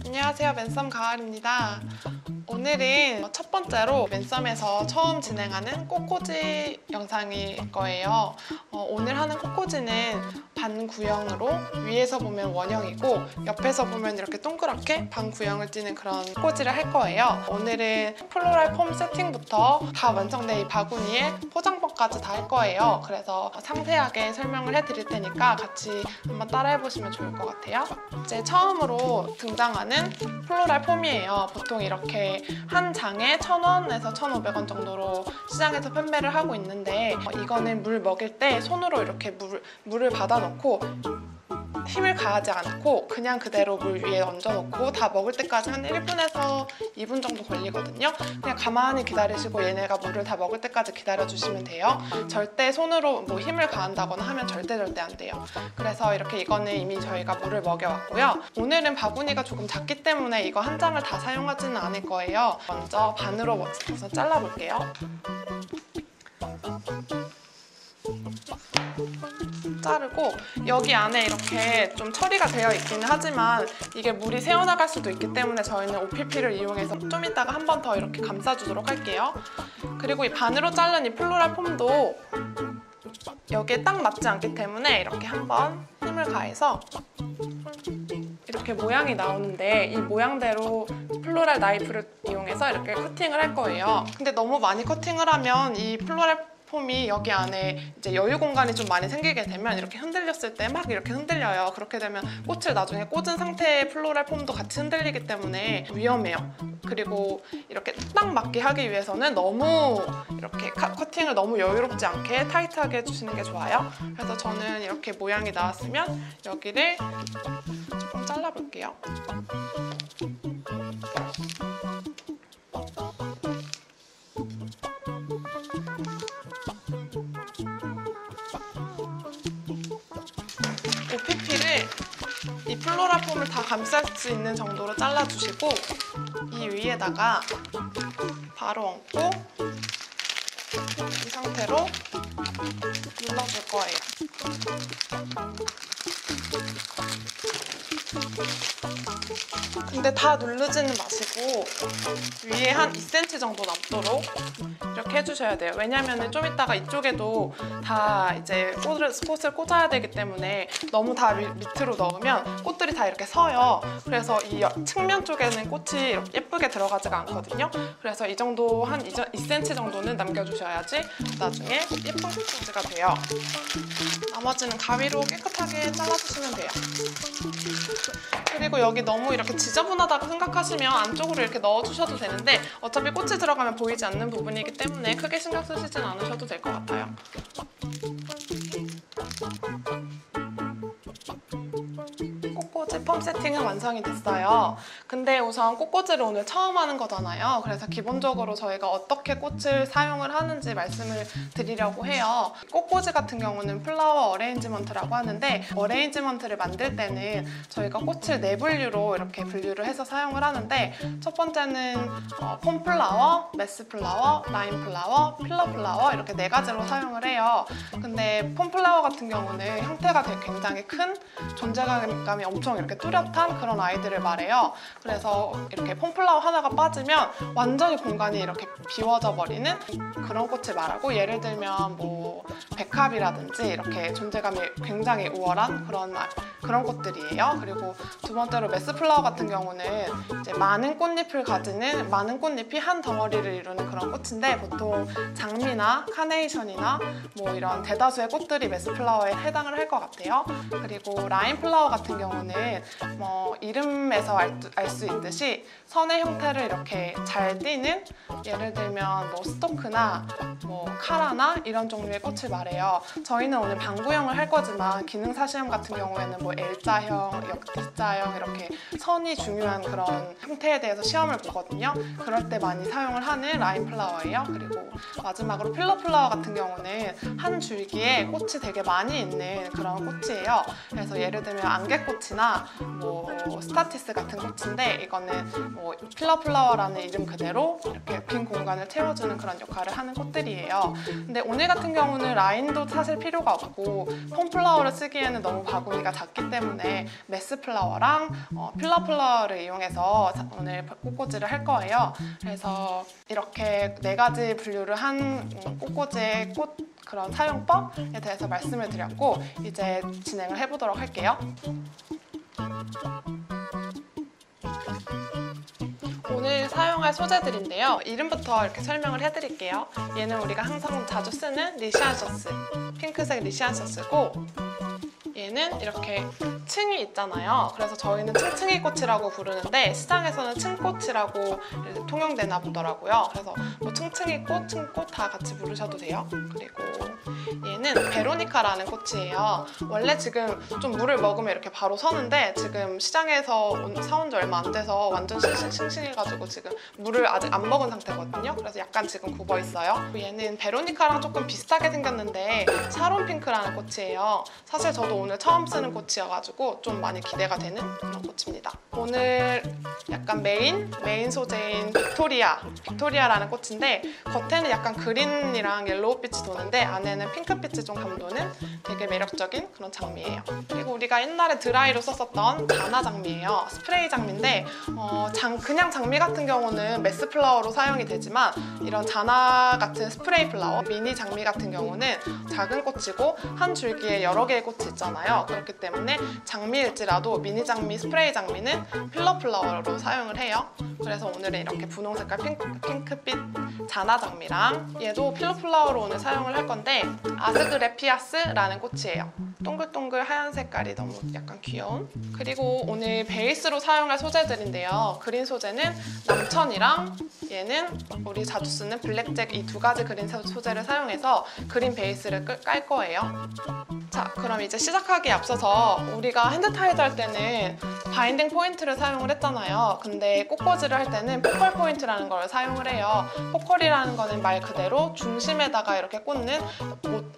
안녕하세요, 맨썸 가을입니다. 오늘은 첫 번째로 맨썸에서 처음 진행하는 꽃꽂이 영상일 거예요. 오늘 하는 꽃꽂이는 반구형으로 위에서 보면 원형이고 옆에서 보면 이렇게 동그랗게 반구형을 띠는 그런 꽃꽂이를 할 거예요. 오늘은 플로랄 폼 세팅부터 다 완성된 이 바구니에 포장법까지 다 할 거예요. 그래서 상세하게 설명을 해드릴 테니까 같이 한번 따라해보시면 좋을 것 같아요. 이제 처음으로 등장하는 플로랄 폼이에요. 보통 이렇게 한 장에 1,000원에서 1,500원 정도로 시장에서 판매를 하고 있는데 이거는 물 먹일 때 손으로 이렇게 물을 받아놓고 힘을 가하지 않고 그냥 그대로 물 위에 얹어놓고 다 먹을 때까지 한 1분에서 2분 정도 걸리거든요. 그냥 가만히 기다리시고 얘네가 물을 다 먹을 때까지 기다려주시면 돼요. 절대 손으로 뭐 힘을 가한다거나 하면 절대 안 돼요. 그래서 이렇게 이거는 이미 저희가 물을 먹여왔고요. 오늘은 바구니가 조금 작기 때문에 이거 한 장을 다 사용하지는 않을 거예요. 먼저 반으로 우선 잘라볼게요. 자르고 여기 안에 이렇게 좀 처리가 되어 있기는 하지만 이게 물이 새어나갈 수도 있기 때문에 저희는 OPP를 이용해서 좀 이따가 한 번 더 이렇게 감싸주도록 할게요. 그리고 이 반으로 자른 이 플로랄 폼도 여기에 딱 맞지 않기 때문에 이렇게 한번 힘을 가해서 이렇게 모양이 나오는데 이 모양대로 플로랄 나이프를 이용해서 이렇게 커팅을 할 거예요. 근데 너무 많이 커팅을 하면 이 플로랄 폼이 여기 안에 이제 여유 공간이 좀 많이 생기게 되면 이렇게 흔들렸을 때 막 이렇게 흔들려요. 그렇게 되면 꽃을 나중에 꽂은 상태의 플로랄 폼도 같이 흔들리기 때문에 위험해요. 그리고 이렇게 딱 맞게 하기 위해서는 너무 이렇게 커팅을 너무 여유롭지 않게 타이트하게 해주시는 게 좋아요. 그래서 저는 이렇게 모양이 나왔으면 여기를 조금 잘라볼게요. OPP를 이 플로랄 폼을 다 감쌀 수 있는 정도로 잘라주시고 이 위에다가 바로 얹고 이 상태로 눌러줄 거예요. 근데 다 누르지는 마시고 위에 한 2cm 정도 남도록 이렇게 해주셔야 돼요. 왜냐면 좀 이따가 이쪽에도 다 이제 꽃을 꽂아야 되기 때문에 너무 다 밑으로 넣으면 꽃들이 다 이렇게 서요. 그래서 이 측면 쪽에는 꽃이 예쁘게 들어가지가 않거든요. 그래서 이 정도 한 2cm 정도는 남겨주셔야지 나중에 예쁜 꽃꽂이가 돼요. 나머지는 가위로 깨끗하게 잘라주시면 돼요. 그리고 여기 너무 이렇게 지저분하다고 생각하시면 안쪽으로 이렇게 넣어주셔도 되는데 어차피 꽃이 들어가면 보이지 않는 부분이기 때문에 크게 신경 쓰시진 않으셔도 될 것 같아요. 꽃꽂이 폼 세팅은 완성이 됐어요. 근데 우선 꽃꽂이를 오늘 처음 하는 거잖아요. 그래서 기본적으로 저희가 어떻게 꽃을 사용을 하는지 말씀을 드리려고 해요. 꽃꽂이 같은 경우는 플라워 어레인지먼트라고 하는데 어레인지먼트를 만들 때는 저희가 꽃을 4분류로 이렇게 분류를 해서 사용을 하는데 첫 번째는 폼플라워, 메스플라워, 라인플라워, 필러플라워 이렇게 4가지로 사용을 해요. 근데 폼플라워 같은 경우는 형태가 되게 굉장히 큰 존재감이 엄청 이렇게 뚜렷한 그런 아이들을 말해요. 그래서 이렇게 폼플라워 하나가 빠지면 완전히 공간이 이렇게 비워져 버리는 그런 꽃을 말하고 예를 들면 뭐 백합이라든지 이렇게 존재감이 굉장히 우월한 그런 꽃들이에요. 그리고 두 번째로 메스플라워 같은 경우는 이제 많은 꽃잎을 가지는 많은 꽃잎이 한 덩어리를 이루는 그런 꽃인데 보통 장미나 카네이션이나 뭐 이런 대다수의 꽃들이 메스플라워에 해당을 할 것 같아요. 그리고 라인플라워 같은 경우는 뭐 이름에서 알 수 있듯이 선의 형태를 이렇게 잘 띠는 예를 들면 뭐 스토크나 뭐 카라나 이런 종류의 꽃을 말해요. 저희는 오늘 반구형을 할 거지만 기능사 시험 같은 경우에는 뭐 L자형, D자형 이렇게 선이 중요한 그런 형태에 대해서 시험을 보거든요. 그럴 때 많이 사용을 하는 라인플라워예요. 그리고 마지막으로 필러플라워 같은 경우는 한 줄기에 꽃이 되게 많이 있는 그런 꽃이에요. 그래서 예를 들면 안개꽃이나 뭐 스타티스 같은 꽃인데 꽃인데 이거는 뭐 필러 플라워라는 이름 그대로 이렇게 빈 공간을 채워주는 그런 역할을 하는 꽃들이에요. 근데 오늘 같은 경우는 라인도 사실 필요가 없고 폼 플라워를 쓰기에는 너무 바구니가 작기 때문에 메스 플라워랑 필러 플라워를 이용해서 오늘 꽃꽂이를 할 거예요. 그래서 이렇게 4가지 분류를 한 꽃꽂이의 꽃 그런 사용법에 대해서 말씀을 드렸고 이제 진행을 해보도록 할게요. 오늘 사용할 소재들인데요. 이름부터 이렇게 설명을 해드릴게요. 얘는 우리가 항상 자주 쓰는 리시안셔스, 핑크색 리시안셔스고 얘는 이렇게 층이 있잖아요. 그래서 저희는 층층이 꽃이라고 부르는데 시장에서는 층꽃이라고 통용되나 보더라고요. 그래서 뭐 층층이 꽃, 층꽃 다 같이 부르셔도 돼요. 그리고 얘는 베로니카라는 꽃이에요. 원래 지금 좀 물을 먹으면 이렇게 바로 서는데 지금 시장에서 사온 지 얼마 안 돼서 완전 싱싱해가지고 지금 물을 아직 안 먹은 상태거든요. 그래서 약간 지금 굽어 있어요. 얘는 베로니카랑 조금 비슷하게 생겼는데 샤론 핑크라는 꽃이에요. 사실 저도 오늘 처음 쓰는 꽃이어가지고 좀 많이 기대가 되는 그런 꽃입니다. 오늘 약간 메인 소재인 빅토리아라는 꽃인데 겉에는 약간 그린이랑 옐로우빛이 도는데 안에는 핑크빛이 좀 감도는 되게 매력적인 그런 장미예요. 그리고 우리가 옛날에 드라이로 썼었던 자나 장미예요. 스프레이 장미인데 그냥 장미 같은 경우는 메스 플라워로 사용이 되지만 이런 자나 같은 스프레이 플라워, 미니 장미 같은 경우는 작은 꽃이고 한 줄기에 여러 개의 꽃이 있잖아요. 그렇기 때문에 장미일지라도 미니 장미, 스프레이 장미는 필러 플라워로 사용을 해요. 그래서 오늘은 이렇게 분홍 색깔 핑크빛 자나 장미랑 얘도 필러 플라워로 오늘 사용을 할 건데 아스그레피아스라는 꽃이에요. 동글동글 하얀 색깔이 너무 약간 귀여운. 그리고 오늘 베이스로 사용할 소재들인데요. 그린 소재는 남천이랑 얘는 우리 자주 쓰는 블랙잭 이 2가지 그린 소재를 사용해서 그린 베이스를 깔 거예요. 자, 그럼 이제 시작하기에 앞서서 우리가 핸드타이드 할 때는 바인딩 포인트를 사용을 했잖아요. 근데 꽃꽂이를 할 때는 포컬 포인트라는 걸 사용을 해요. 포컬이라는 거는 말 그대로 중심에다가 이렇게 꽂는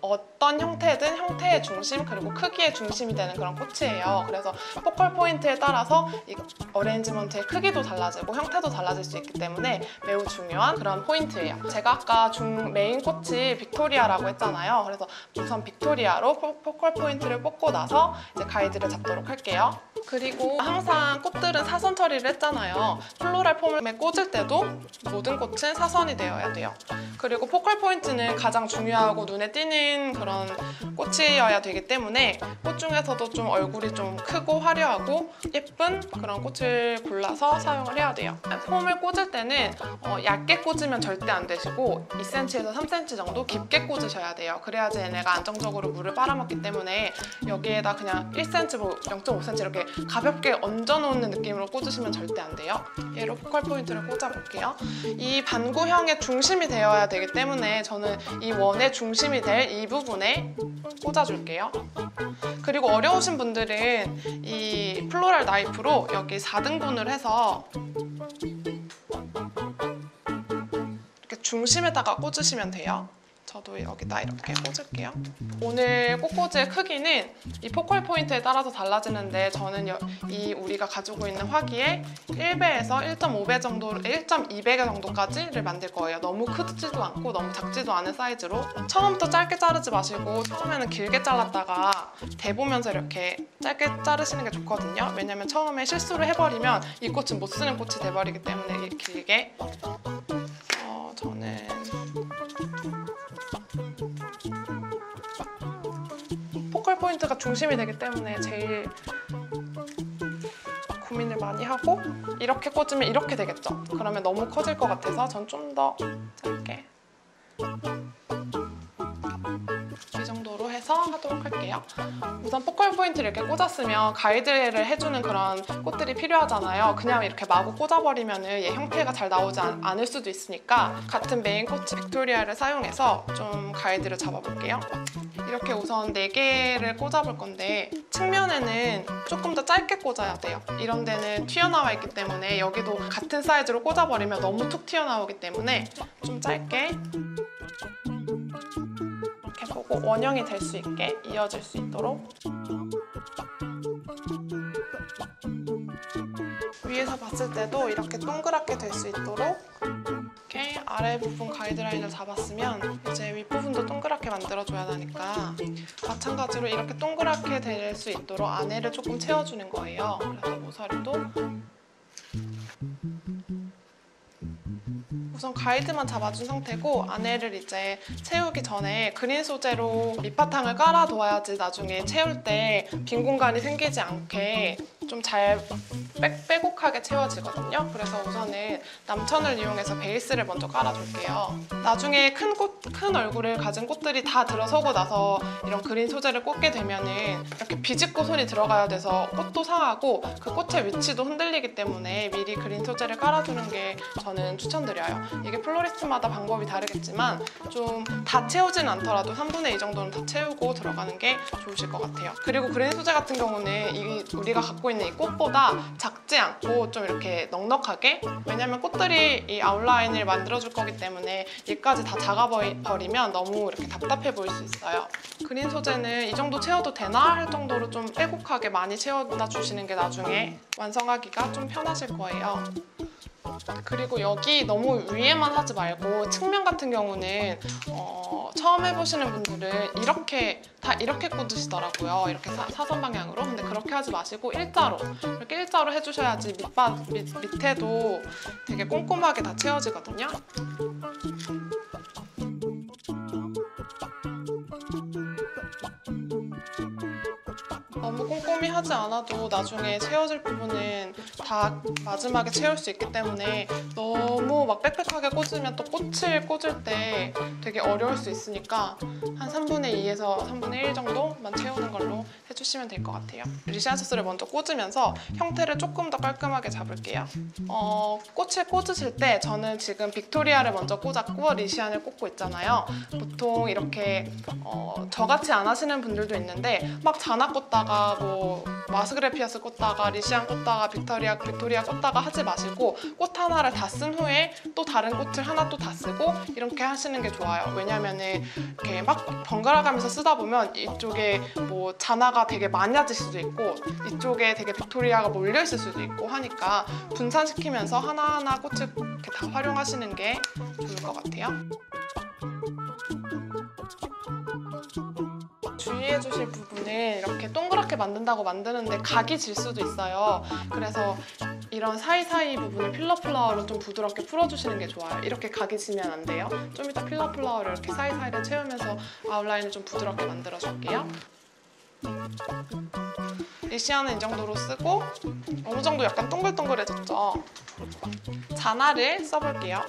어떤 형태든 형태의 중심 그리고 크기의 중심이 되는 그런 꽃이에요. 그래서 포컬 포인트에 따라서 이 어레인지먼트의 크기도 달라지고 형태도 달라질 수 있기 때문에 매우 중요한 그런 포인트예요. 제가 아까 메인 꽃이 빅토리아라고 했잖아요. 그래서 우선 빅토리아로 포컬 포인트를 뽑고 나서 이제 가이드를 잡도록 할게요. 그리고 항상 꽃들은 사선 처리를 했잖아요. 플로럴 폼에 꽂을 때도 모든 꽃은 사선이 되어야 돼요. 그리고 포컬 포인트는 가장 중요하고 눈에 띄는 그런 꽃이어야 되기 때문에 꽃 중에서도 좀 얼굴이 좀 크고 화려하고 예쁜 그런 꽃을 골라서 사용을 해야 돼요. 폼을 꽂을 때는 얇게 꽂으면 절대 안 되시고 2cm에서 3cm 정도 깊게 꽂으셔야 돼요. 그래야지 얘네가 안정적으로 물을 빨아먹기 때문에 여기에다 그냥 1cm, 0.5cm 이렇게 가볍게 얹어놓는 느낌으로 꽂으시면 절대 안 돼요. 얘로 포컬 포인트를 꽂아볼게요. 이 반구형의 중심이 되어야 되기 때문에 저는 이 원의 중심이 될 이 부분에 꽂아줄게요. 그리고 어려우신 분들은 이 플로럴 나이프로 여기 4등분을 해서 이렇게 중심에다가 꽂으시면 돼요. 저도 여기다 이렇게 꽂을게요. 오늘 꽃꽂이의 크기는 이 포컬 포인트에 따라서 달라지는데 저는 우리가 가지고 있는 화기의 1배에서 1.5배 정도, 1.2배 정도까지를 만들 거예요. 너무 크지도 않고 너무 작지도 않은 사이즈로. 처음부터 짧게 자르지 마시고 처음에는 길게 잘랐다가 대보면서 이렇게 짧게 자르시는 게 좋거든요. 왜냐면 처음에 실수를 해버리면 이 꽃은 못 쓰는 꽃이 돼버리기 때문에 길게. 저는 포컬 포인트가 중심이 되기 때문에 제일 고민을 많이 하고 이렇게 꽂으면 이렇게 되겠죠? 그러면 너무 커질 것 같아서 전 좀 더 짧게 이 정도로 해서 하도록 할게요. 우선 포컬 포인트를 이렇게 꽂았으면 가이드를 해주는 그런 꽃들이 필요하잖아요. 그냥 이렇게 마구 꽂아버리면 얘 형태가 잘 나오지 않을 수도 있으니까 같은 메인 꽃 빅토리아를 사용해서 좀 가이드를 잡아볼게요. 이렇게 우선 4개를 꽂아볼 건데 측면에는 조금 더 짧게 꽂아야 돼요. 이런 데는 튀어나와 있기 때문에 여기도 같은 사이즈로 꽂아버리면 너무 툭 튀어나오기 때문에 좀 짧게 이렇게 보고 원형이 될 수 있게 이어질 수 있도록 위에서 봤을 때도 이렇게 동그랗게 될 수 있도록 이렇게 아래 부분 가이드라인을 잡았으면 이제 윗부분도 동그랗게 만들어줘야 하니까 마찬가지로 이렇게 동그랗게 될 수 있도록 안에를 조금 채워주는 거예요. 그래서 모서리도 우선 가이드만 잡아준 상태고 안에를 이제 채우기 전에 그린 소재로 밑바탕을 깔아둬야지 나중에 채울 때 빈 공간이 생기지 않게 좀 잘 빼곡하게 채워지거든요. 그래서 우선은 남천을 이용해서 베이스를 먼저 깔아줄게요. 나중에 큰 얼굴을 가진 꽃들이 다 들어서고 나서 이런 그린 소재를 꽂게 되면은 이렇게 비집고 손이 들어가야 돼서 꽃도 상하고 그 꽃의 위치도 흔들리기 때문에 미리 그린 소재를 깔아두는 게 저는 추천드려요. 이게 플로리스트마다 방법이 다르겠지만 좀 다 채우진 않더라도 3분의 2 정도는 다 채우고 들어가는 게 좋으실 것 같아요. 그리고 그린 소재 같은 경우는 우리가 갖고 있는 이 꽃보다 작지 않고 좀 이렇게 넉넉하게, 왜냐면 꽃들이 이 아웃라인을 만들어줄 거기 때문에 얘까지 다 작아버리면 너무 이렇게 답답해 보일 수 있어요. 그린 소재는 이 정도 채워도 되나 할 정도로 좀 빼곡하게 많이 채워다 주시는 게 나중에 완성하기가 좀 편하실 거예요. 그리고 여기 너무 위에만 하지 말고 측면 같은 경우는 처음 해보시는 분들은 이렇게 꽂으시더라고요. 이렇게 사선 방향으로. 근데 그렇게 하지 마시고 일자로, 이렇게 일자로 해주셔야지 밑에도 되게 꼼꼼하게 다 채워지거든요. 너무 꼼꼼히 하지 않아도 나중에 채워질 부분은 다 마지막에 채울 수 있기 때문에 너무 막 빽빽하게 꽂으면 또 꽃을 꽂을 때 되게 어려울 수 있으니까 한 3분의 2에서 3분의 1 정도만 채우는 걸로 해주시면 될 것 같아요. 리시안 소스를 먼저 꽂으면서 형태를 조금 더 깔끔하게 잡을게요. 꽃을 꽂으실 때 저는 지금 빅토리아를 먼저 꽂았고 리시안을 꽂고 있잖아요. 보통 이렇게 저같이 안 하시는 분들도 있는데 막 자나 꽂다가 뭐 마스그레피아스 꽂다가 리시안 꽂다가 빅토리아 꽂다가 하지 마시고 꽃 하나를 다 쓴 후에 또 다른 꽃을 하나 또 다 쓰고 이렇게 하시는 게 좋아요. 왜냐면은 이렇게 막 번갈아 가면서 쓰다 보면 이쪽에 뭐 자나가 되게 많아질 수도 있고 이쪽에 되게 빅토리아가 몰려 있을 수도 있고 하니까 분산시키면서 하나하나 꽃을 이렇게 다 활용하시는 게 좋을 것 같아요. 주의해 주실 부분은 이렇게 동그랗게 만든다고 만드는데 각이 질 수도 있어요. 그래서 이런 사이사이 부분을 필러 플라워로 좀 부드럽게 풀어주시는 게 좋아요. 이렇게 각이 지면 안 돼요. 좀 이따 필러 플라워를 이렇게 사이사이를 채우면서 아웃라인을 좀 부드럽게 만들어줄게요. 리시안은 이 정도로 쓰고 어느 정도 약간 동글동글해졌죠? 자나를 써볼게요.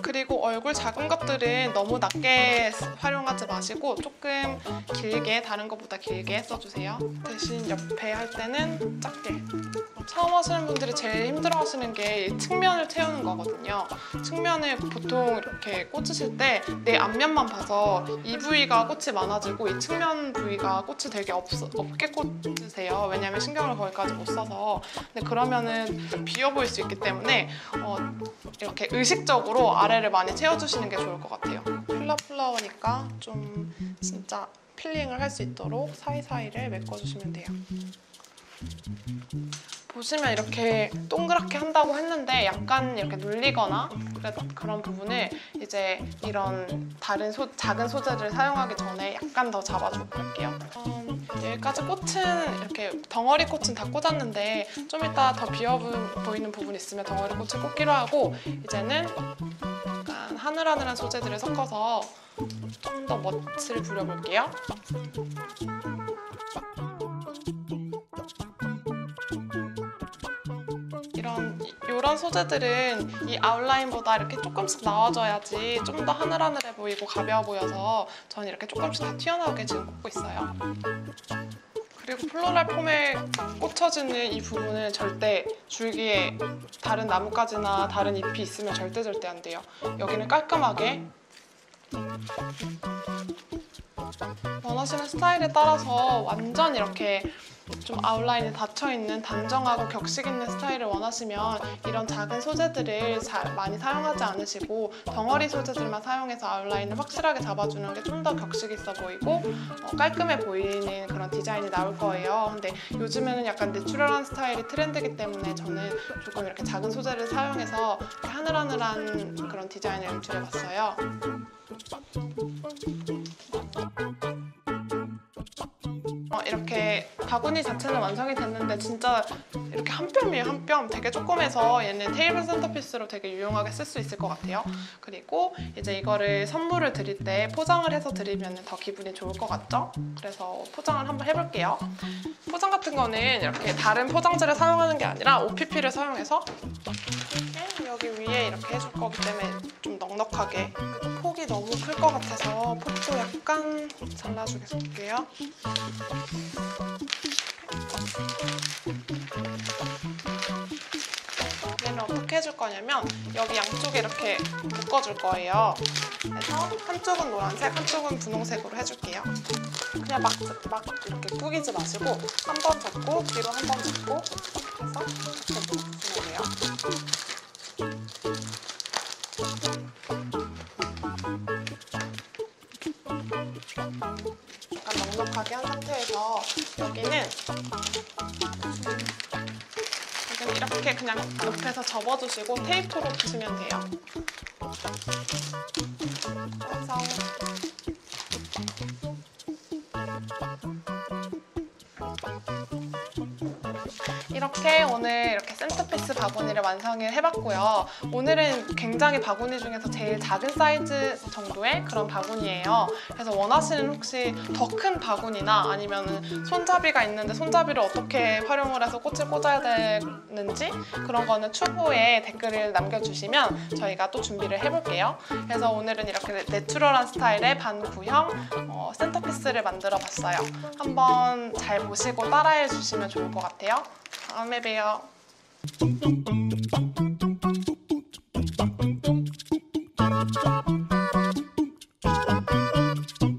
그리고 얼굴 작은 것들은 너무 낮게 활용하지 마시고 조금 길게, 다른 것보다 길게 써주세요. 대신 옆에 할 때는 작게. 처음 하시는 분들이 제일 힘들어하시는 게 측면을 채우는 거거든요. 측면을 보통 이렇게 꽂으실 때 내 앞면만 봐서 이 부위가 꽃이 많아지고 이 측면 부위가 꽃이 되게 없게 꽂으세요. 왜냐면 신경을 거기까지 못 써서. 근데 그러면은 비어 보일 수 있기 때문에 이렇게 의식적으로 아래를 많이 채워주시는 게 좋을 것 같아요. 필러 플라워니까 좀 진짜 필링을 할 수 있도록 사이사이를 메꿔주시면 돼요. 보시면 이렇게 동그랗게 한다고 했는데 약간 이렇게 눌리거나 그런 부분을 이제 이런 다른 작은 소재를 사용하기 전에 약간 더 잡아주고 갈게요. 여기까지 꽃은 이렇게 덩어리 꽃은 다 꽂았는데 좀 이따 더 비어 보이는 부분 있으면 덩어리 꽃을 꽂기로 하고 이제는 약간 하늘하늘한 소재들을 섞어서 좀 더 멋을 부려볼게요. 이런 소재들은 이 아웃라인보다 이렇게 조금씩 나와줘야지 좀 더 하늘하늘해 보이고 가벼워 보여서 저는 이렇게 조금씩 다 튀어나오게 지금 꽂고 있어요. 그리고 플로럴 폼에 꽂혀지는 이 부분은 절대 줄기에 다른 나뭇가지나 다른 잎이 있으면 절대 안 돼요. 여기는 깔끔하게 원하시는 스타일에 따라서 완전 이렇게 좀 아웃라인이 닫혀있는 단정하고 격식 있는 스타일을 원하시면 이런 작은 소재들을 많이 사용하지 않으시고 덩어리 소재들만 사용해서 아웃라인을 확실하게 잡아주는 게 좀 더 격식 있어 보이고 깔끔해 보이는 그런 디자인이 나올 거예요. 근데 요즘에는 약간 내추럴한 스타일이 트렌드이기 때문에 저는 조금 이렇게 작은 소재를 사용해서 이렇게 하늘하늘한 그런 디자인을 연출해봤어요. 이렇게 바구니 자체는 완성이 됐는데 진짜 이렇게 한 뼘이에요, 한 뼘. 되게 조그매서 얘는 테이블 센터피스로 되게 유용하게 쓸 수 있을 것 같아요. 그리고 이제 이거를 선물을 드릴 때 포장을 해서 드리면 더 기분이 좋을 것 같죠? 그래서 포장을 한번 해볼게요. 포장 같은 거는 이렇게 다른 포장재를 사용하는 게 아니라 OPP를 사용해서 여기 위에 이렇게 해줄 거기 때문에 좀 넉넉하게. 폭이 너무 클 것 같아서 폭도 약간 잘라주겠게요. 얘는 어떻게 해줄 거냐면 여기 양쪽에 이렇게 묶어줄 거예요. 그래서 한쪽은 노란색, 한쪽은 분홍색으로 해줄게요. 그냥 막 이렇게 구기지 마시고 한 번 접고 뒤로 한 번 접고 해서 이렇게 묶으면 돼요. 약간 넉넉하게 한 상태에서 여기는 이렇게 그냥 옆에서 접어주시고 테이프로 붙이면 돼요. 그래서 이렇게 오늘 이렇게 센터피스 바구니를 완성을 해봤고요. 오늘은 굉장히 바구니 중에서 제일 작은 사이즈 정도의 그런 바구니예요. 그래서 원하시는 혹시 더 큰 바구니나 아니면 손잡이가 있는데 손잡이를 어떻게 활용을 해서 꽃을 꽂아야 되는지 그런 거는 추후에 댓글을 남겨주시면 저희가 또 준비를 해볼게요. 그래서 오늘은 이렇게 내추럴한 스타일의 반구형 센터피스를 만들어 봤어요. 한번 잘 보시고 따라해 주시면 좋을 것 같아요. 다음에 봬요.